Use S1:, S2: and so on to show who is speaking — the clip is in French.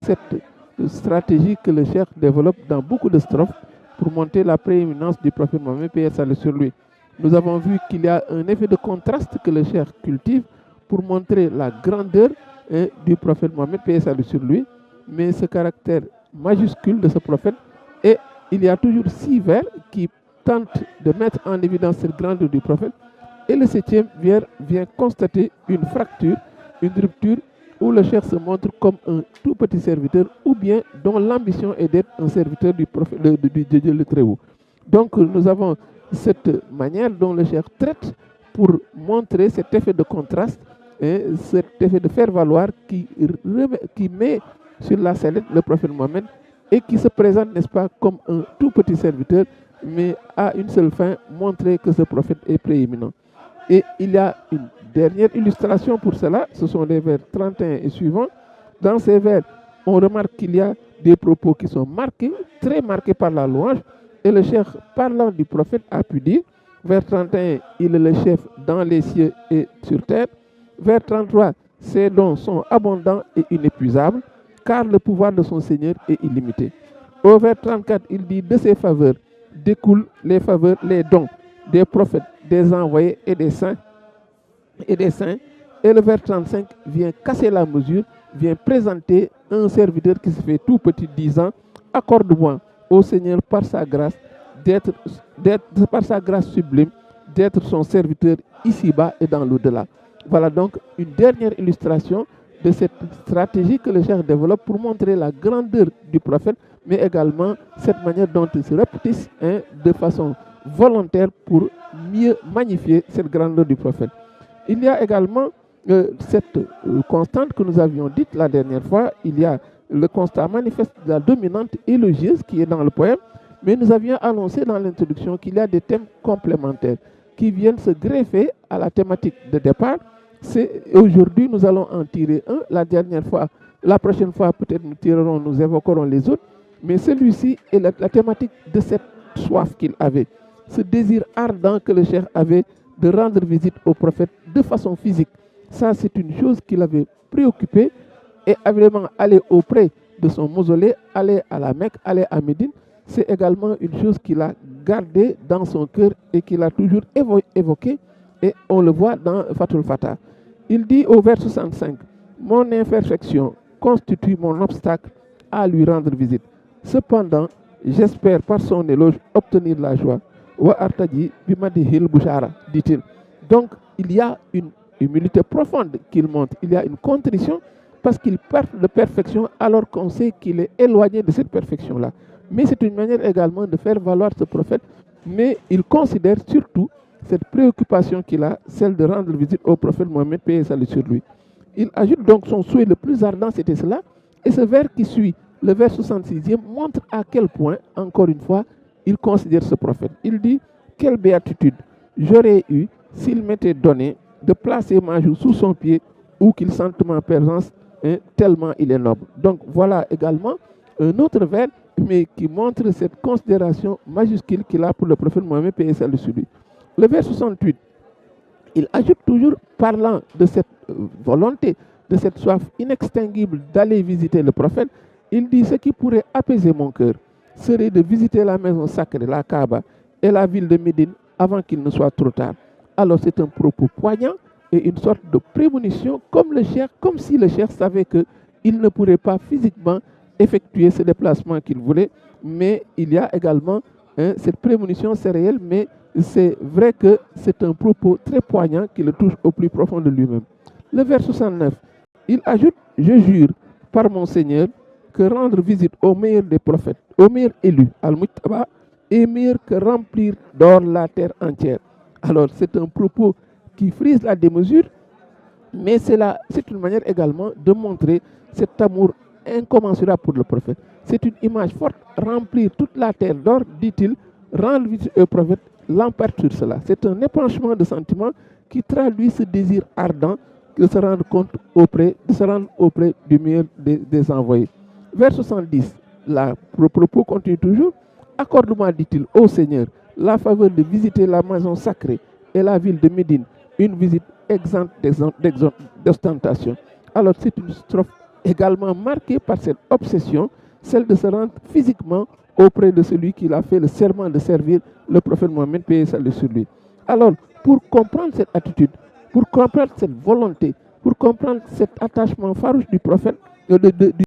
S1: cette stratégie que le cheikh développe dans beaucoup de strophes pour montrer la prééminence du prophète Mohammed, paix et salut sur lui. Nous avons vu qu'il y a un effet de contraste que le cheikh cultive pour montrer la grandeur du prophète Mohammed, paix et salut sur lui, mais ce caractère majuscule de ce prophète, et il y a toujours 6 vers qui tentent de mettre en évidence cette grandeur du prophète, et le 7e vient constater une fracture, une rupture, où le cheikh se montre comme un tout petit serviteur, ou bien dont l'ambition est d'être un serviteur du prophète, du Dieu le Très-Haut. Donc nous avons cette manière dont le cheikh traite pour montrer cet effet de contraste, cet effet de faire valoir qui met sur la sellette le prophète Mohammed et qui se présente, n'est-ce pas, comme un tout petit serviteur, mais à une seule fin, montrer que ce prophète est prééminent. Et il y a une dernière illustration pour cela, ce sont les vers 31 et suivants. Dans ces vers, on remarque qu'il y a des propos qui sont marqués, très marqués par la louange, et le cheikh, parlant du prophète, a pu dire, vers 31, il est le chef dans les cieux et sur terre. Vers 33, ses dons sont abondants et inépuisables, car le pouvoir de son Seigneur est illimité. Au vers 34, il dit, de ses faveurs découlent les faveurs, les dons des prophètes, des envoyés et des saints. Et le vers 35 vient casser la mesure, vient présenter un serviteur qui se fait tout petit, disant, accorde-moi au Seigneur par sa grâce, par sa grâce sublime, d'être son serviteur ici-bas et dans l'au-delà. Voilà donc une dernière illustration de cette stratégie que le cheikh développe pour montrer la grandeur du prophète, mais également cette manière dont il se répétisse de façon volontaire pour mieux magnifier cette grandeur du prophète. Il y a également cette constante que nous avions dite la dernière fois, il y a le constat manifeste de la dominante élogieuse qui est dans le poème, mais nous avions annoncé dans l'introduction qu'il y a des thèmes complémentaires qui viennent se greffer à la thématique de départ. Aujourd'hui, nous allons en tirer un. La prochaine fois, peut-être nous évoquerons les autres. Mais celui-ci est la thématique de cette soif qu'il avait. Ce désir ardent que le cheikh avait de rendre visite au prophète de façon physique. Ça, c'est une chose qui l'avait préoccupé. Et évidemment, aller auprès de son mausolée, aller à la Mecque, aller à Médine, c'est également une chose qu'il a gardée dans son cœur et qu'il a toujours évoquée. Et on le voit dans Fatul Fatah. Il dit au vers 65, « Mon imperfection constitue mon obstacle à lui rendre visite. Cependant, j'espère par son éloge obtenir la joie. Wa artaji bimadihil bushara, dit-il. » Donc, il y a une humilité profonde qu'il montre. Il y a une contrition parce qu'il perd de perfection alors qu'on sait qu'il est éloigné de cette perfection-là. Mais c'est une manière également de faire valoir ce prophète. Mais il considère surtout cette préoccupation qu'il a, celle de rendre visite au prophète Mohammed, paix et salut sur lui. Il ajoute donc son souhait le plus ardent, c'était cela. Et ce vers qui suit, le vers 66e, montre à quel point, encore une fois, il considère ce prophète. Il dit, quelle béatitude j'aurais eu s'il m'était donné de placer ma joue sous son pied ou qu'il sente ma présence, tellement il est noble. Donc voilà également un autre vers, mais qui montre cette considération majuscule qu'il a pour le prophète Mohammed, paix et salut sur lui. Le vers 68, il ajoute toujours, parlant de cette volonté, de cette soif inextinguible d'aller visiter le prophète, il dit, ce qui pourrait apaiser mon cœur serait de visiter la maison sacrée, la Kaaba, et la ville de Médine avant qu'il ne soit trop tard. Alors c'est un propos poignant et une sorte de prémonition, comme si le cheikh savait qu'il ne pourrait pas physiquement effectuer ce déplacement qu'il voulait, mais il y a également cette prémonition, c'est réel, mais c'est vrai que c'est un propos très poignant qui le touche au plus profond de lui-même. Le vers 69, il ajoute, je jure par mon Seigneur que rendre visite au meilleur des prophètes, au meilleur élu, Al-Mujtaba, est meilleur que remplir d'or la terre entière. Alors c'est un propos qui frise la démesure, mais c'est une manière également de montrer cet amour incommensurable pour le prophète. C'est une image forte, remplir toute la terre d'or, dit-il, rendre visite au prophète, l'emporte sur cela. C'est un épanchement de sentiments qui traduit ce désir ardent de se rendre auprès du meilleur des envoyés. Vers 70, le propos continue toujours. Accorde-moi, dit-il, ô Seigneur, la faveur de visiter la maison sacrée et la ville de Médine, une visite exempte d'ostentation. Alors c'est une strophe également marqué par cette obsession, celle de se rendre physiquement auprès de celui qui a fait le serment de servir le prophète Mohammed, paix et salut sur lui. Alors, pour comprendre cette attitude, pour comprendre cette volonté, pour comprendre cet attachement farouche du prophète, du